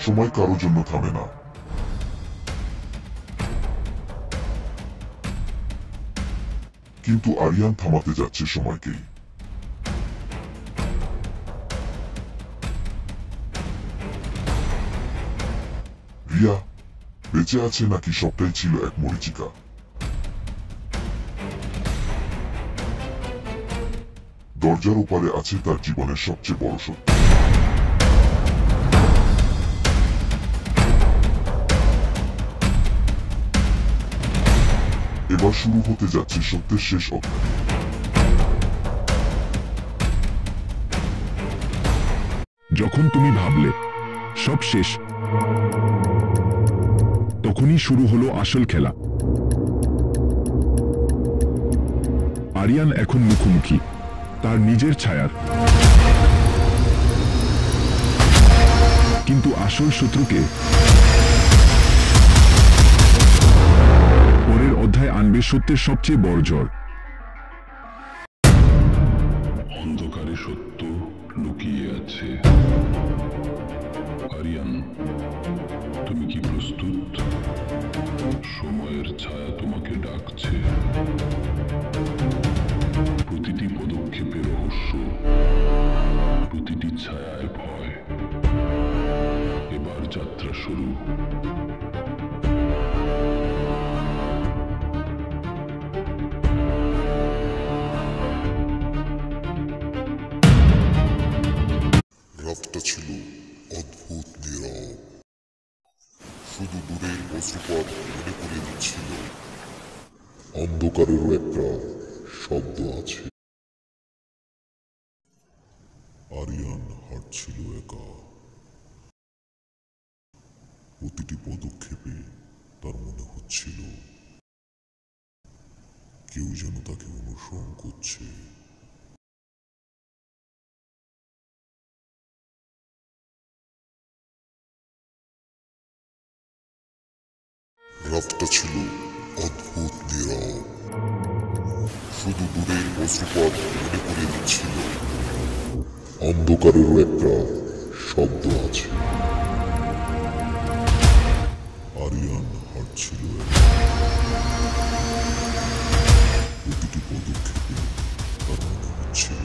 সময় কারো জন্য থামে না। কিন্তু আরিয়ান থামাতে যাচ্ছে সময়কেই। রিয়া বেঁচে আছে নাকি সবটাই ছিল এক মরীচিকা? দরজার ওপারে আছে তার জীবনের সবচেয়ে বড় সত্য। এবার শুরু হতে যাচ্ছে সত্যের শেষ অধ্যায়। যখন তুমি ভাবলে সব শেষ, তখনই শুরু হলো আসল খেলা। আরিয়ান এখন মুখোমুখি তার নিজের ছায়ার, কিন্তু আসল শত্রুকে পরের অধ্যায় আনবে সত্যের সবচেয়ে বড় ঝড়। অন্ধকারে সত্য লুকিয়ে আছে। আরিয়ান, তুমি কি প্রস্তুত? সময়ের ছায়া তোমাকে ডাকছে। প্রতিটি পদক্ষেপে রহস্য, প্রতিটি ছায়ায় ভয়। এবার যাত্রা শুরু। রাতটা ছিল অদ্ভুত নীরব। শুধু দূরের বজ্রপাত মনে করে দিচ্ছিল অন্ধকারেরও একটা শব্দ আছে। আরিয়ান হাঁটছিল একা। প্রতিটি পদক্ষেপে তার মনে হচ্ছিল কেউ যেন তাকে অনুসরণ করছে। রাতটা ছিল অদ্ভুত নীরব। শুধু দূরের বজ্রপাত মনে করে দিচ্ছিল অন্ধকারেরও একটা শব্দ আছে। আরিয়ান হাঁটছিল প্রতিটি পদক্ষেপে তার মনে হচ্ছিল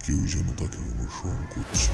কেউ যেন তাকে অনুসরণ করছে।